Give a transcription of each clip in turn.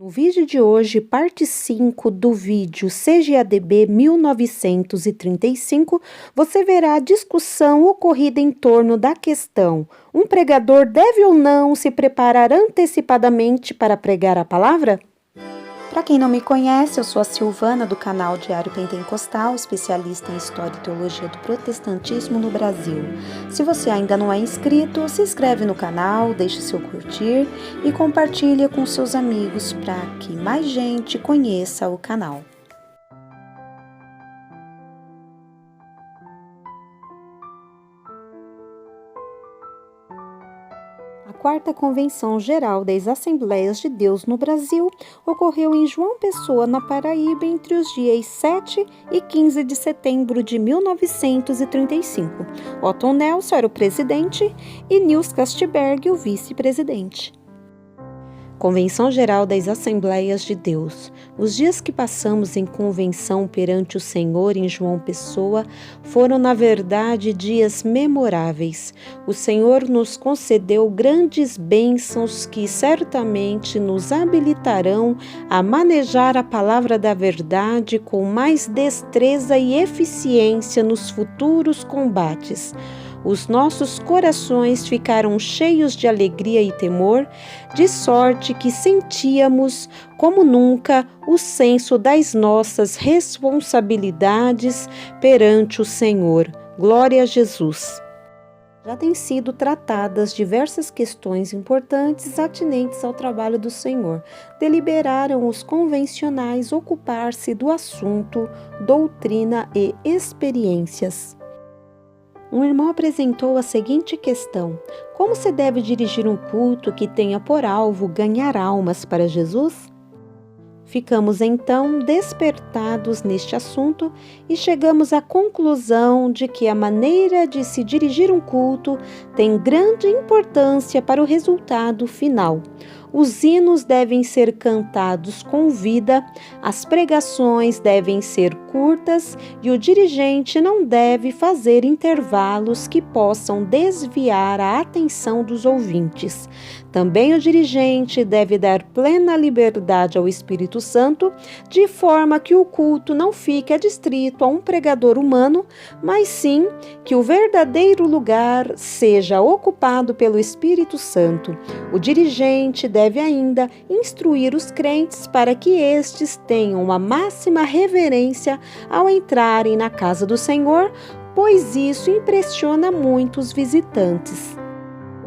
No vídeo de hoje, parte 5 do vídeo CGADB 1935, você verá a discussão ocorrida em torno da questão: um pregador deve ou não se preparar antecipadamente para pregar a palavra? Para quem não me conhece, eu sou a Silvana do canal Diário Pentecostal, especialista em História e Teologia do Protestantismo no Brasil. Se você ainda não é inscrito, se inscreve no canal, deixe seu curtir e compartilhe com seus amigos para que mais gente conheça o canal. A Quarta Convenção Geral das Assembleias de Deus no Brasil ocorreu em João Pessoa, na Paraíba, entre os dias 7 e 15 de setembro de 1935. Otton Nelson era o presidente e Nils Castberg o vice-presidente. Convenção Geral das Assembleias de Deus. Os dias que passamos em convenção perante o Senhor em João Pessoa foram, na verdade, dias memoráveis. O Senhor nos concedeu grandes bênçãos que certamente nos habilitarão a manejar a palavra da verdade com mais destreza e eficiência nos futuros combates. Os nossos corações ficaram cheios de alegria e temor, de sorte que sentíamos, como nunca, o senso das nossas responsabilidades perante o Senhor. Glória a Jesus! Já têm sido tratadas diversas questões importantes atinentes ao trabalho do Senhor. Deliberaram os convencionais ocupar-se do assunto, doutrina e experiências. Um irmão apresentou a seguinte questão: como se deve dirigir um culto que tenha por alvo ganhar almas para Jesus? Ficamos então despertados neste assunto e chegamos à conclusão de que a maneira de se dirigir um culto tem grande importância para o resultado final. Os hinos devem ser cantados com vida, as pregações devem ser curtas e o dirigente não deve fazer intervalos que possam desviar a atenção dos ouvintes. Também o dirigente deve dar plena liberdade ao Espírito Santo, de forma que o culto não fique adstrito a um pregador humano, mas sim que o verdadeiro lugar seja ocupado pelo Espírito Santo. O dirigente deve ainda instruir os crentes para que estes tenham a máxima reverência ao entrarem na casa do Senhor, pois isso impressiona muitos visitantes.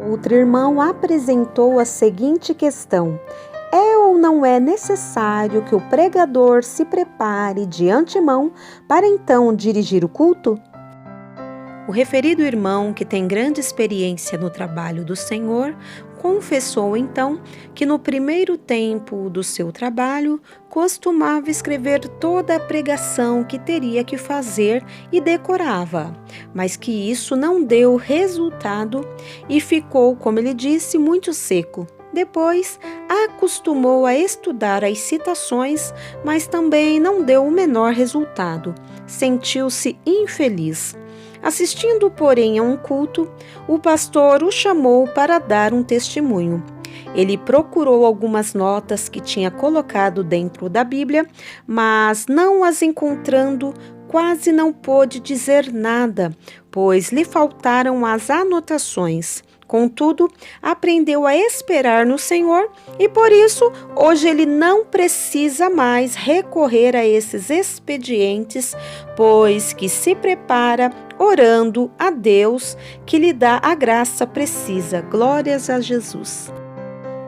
Outro irmão apresentou a seguinte questão: é ou não é necessário que o pregador se prepare de antemão para então dirigir o culto? O referido irmão, que tem grande experiência no trabalho do Senhor, confessou então que no primeiro tempo do seu trabalho costumava escrever toda a pregação que teria que fazer e decorava, mas que isso não deu resultado e ficou, como ele disse, muito seco. Depois, acostumou a estudar as citações, mas também não deu o menor resultado. Sentiu-se infeliz. Assistindo, porém, a um culto, o pastor o chamou para dar um testemunho. Ele procurou algumas notas que tinha colocado dentro da Bíblia, mas não as encontrando, quase não pôde dizer nada, pois lhe faltaram as anotações. Contudo, aprendeu a esperar no Senhor e, por isso, hoje ele não precisa mais recorrer a esses expedientes, pois que se prepara orando a Deus, que lhe dá a graça precisa. Glórias a Jesus.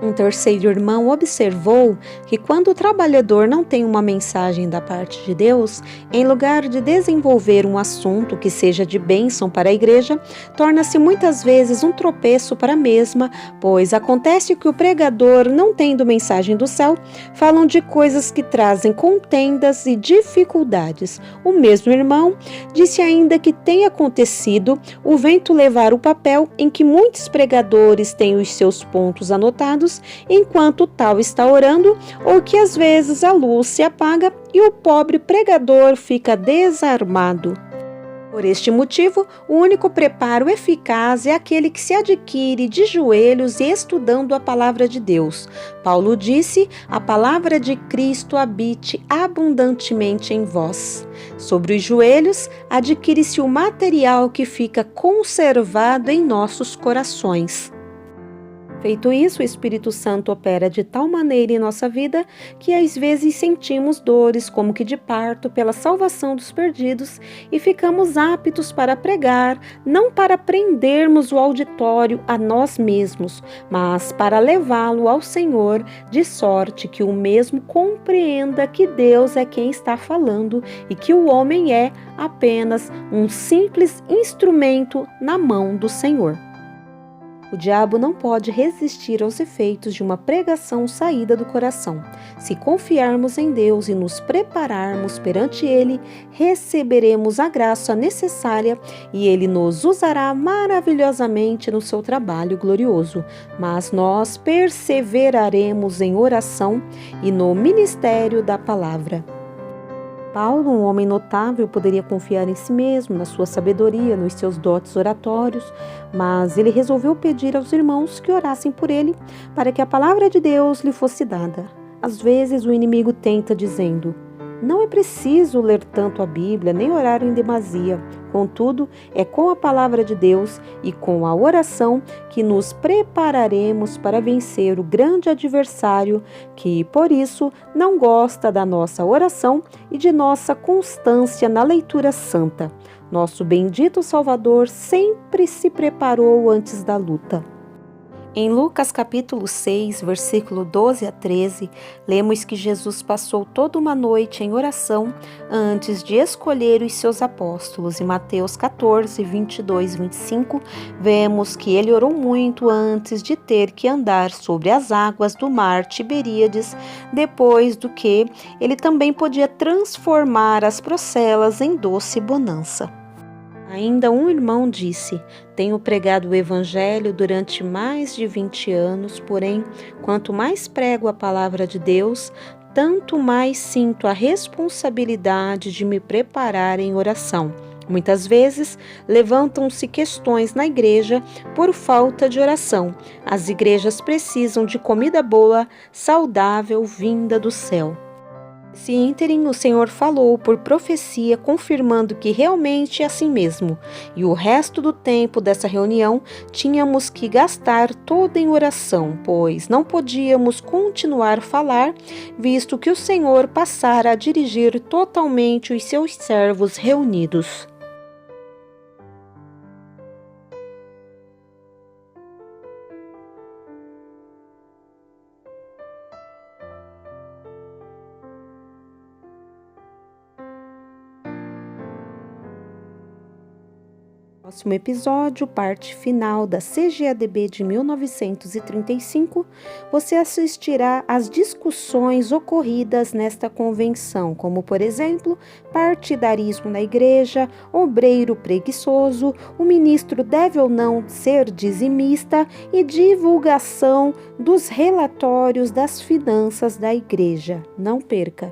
Um terceiro irmão observou que quando o trabalhador não tem uma mensagem da parte de Deus, em lugar de desenvolver um assunto que seja de bênção para a igreja, torna-se muitas vezes um tropeço para a mesma, pois acontece que o pregador, não tendo mensagem do céu, falam de coisas que trazem contendas e dificuldades. O mesmo irmão disse ainda que tem acontecido o vento levar o papel em que muitos pregadores têm os seus pontos anotados, enquanto tal está orando, ou que às vezes a luz se apaga e o pobre pregador fica desarmado. Por este motivo, o único preparo eficaz é aquele que se adquire de joelhos e estudando a palavra de Deus. Paulo disse: a palavra de Cristo habite abundantemente em vós. Sobre os joelhos, adquire-se o material que fica conservado em nossos corações. Feito isso, o Espírito Santo opera de tal maneira em nossa vida que às vezes sentimos dores como que de parto pela salvação dos perdidos e ficamos aptos para pregar, não para prendermos o auditório a nós mesmos, mas para levá-lo ao Senhor, de sorte que o mesmo compreenda que Deus é quem está falando e que o homem é apenas um simples instrumento na mão do Senhor. O diabo não pode resistir aos efeitos de uma pregação saída do coração. Se confiarmos em Deus e nos prepararmos perante Ele, receberemos a graça necessária e Ele nos usará maravilhosamente no seu trabalho glorioso. Mas nós perseveraremos em oração e no ministério da palavra. Paulo, um homem notável, poderia confiar em si mesmo, na sua sabedoria, nos seus dotes oratórios, mas ele resolveu pedir aos irmãos que orassem por ele, para que a palavra de Deus lhe fosse dada. Às vezes o inimigo tenta dizendo: não é preciso ler tanto a Bíblia, nem orar em demasia. Contudo, é com a palavra de Deus e com a oração que nos prepararemos para vencer o grande adversário que, por isso, não gosta da nossa oração e de nossa constância na leitura santa. Nosso bendito Salvador sempre se preparou antes da luta. Em Lucas capítulo 6, versículo 12 a 13, lemos que Jesus passou toda uma noite em oração antes de escolher os seus apóstolos. Em Mateus 14, 22 e 25, vemos que ele orou muito antes de ter que andar sobre as águas do mar Tiberíades, depois do que ele também podia transformar as procelas em doce bonança. Ainda um irmão disse: tenho pregado o Evangelho durante mais de 20 anos, porém, quanto mais prego a palavra de Deus, tanto mais sinto a responsabilidade de me preparar em oração. Muitas vezes, levantam-se questões na igreja por falta de oração. As igrejas precisam de comida boa, saudável, vinda do céu. Nesse ínterim, o Senhor falou por profecia, confirmando que realmente é assim mesmo. E o resto do tempo dessa reunião tínhamos que gastar todo em oração, pois não podíamos continuar a falar, visto que o Senhor passara a dirigir totalmente os seus servos reunidos. Próximo episódio, parte final da CGADB de 1935, você assistirá às discussões ocorridas nesta convenção, como, por exemplo, partidarismo na igreja, obreiro preguiçoso, o ministro deve ou não ser dizimista e divulgação dos relatórios das finanças da igreja. Não perca!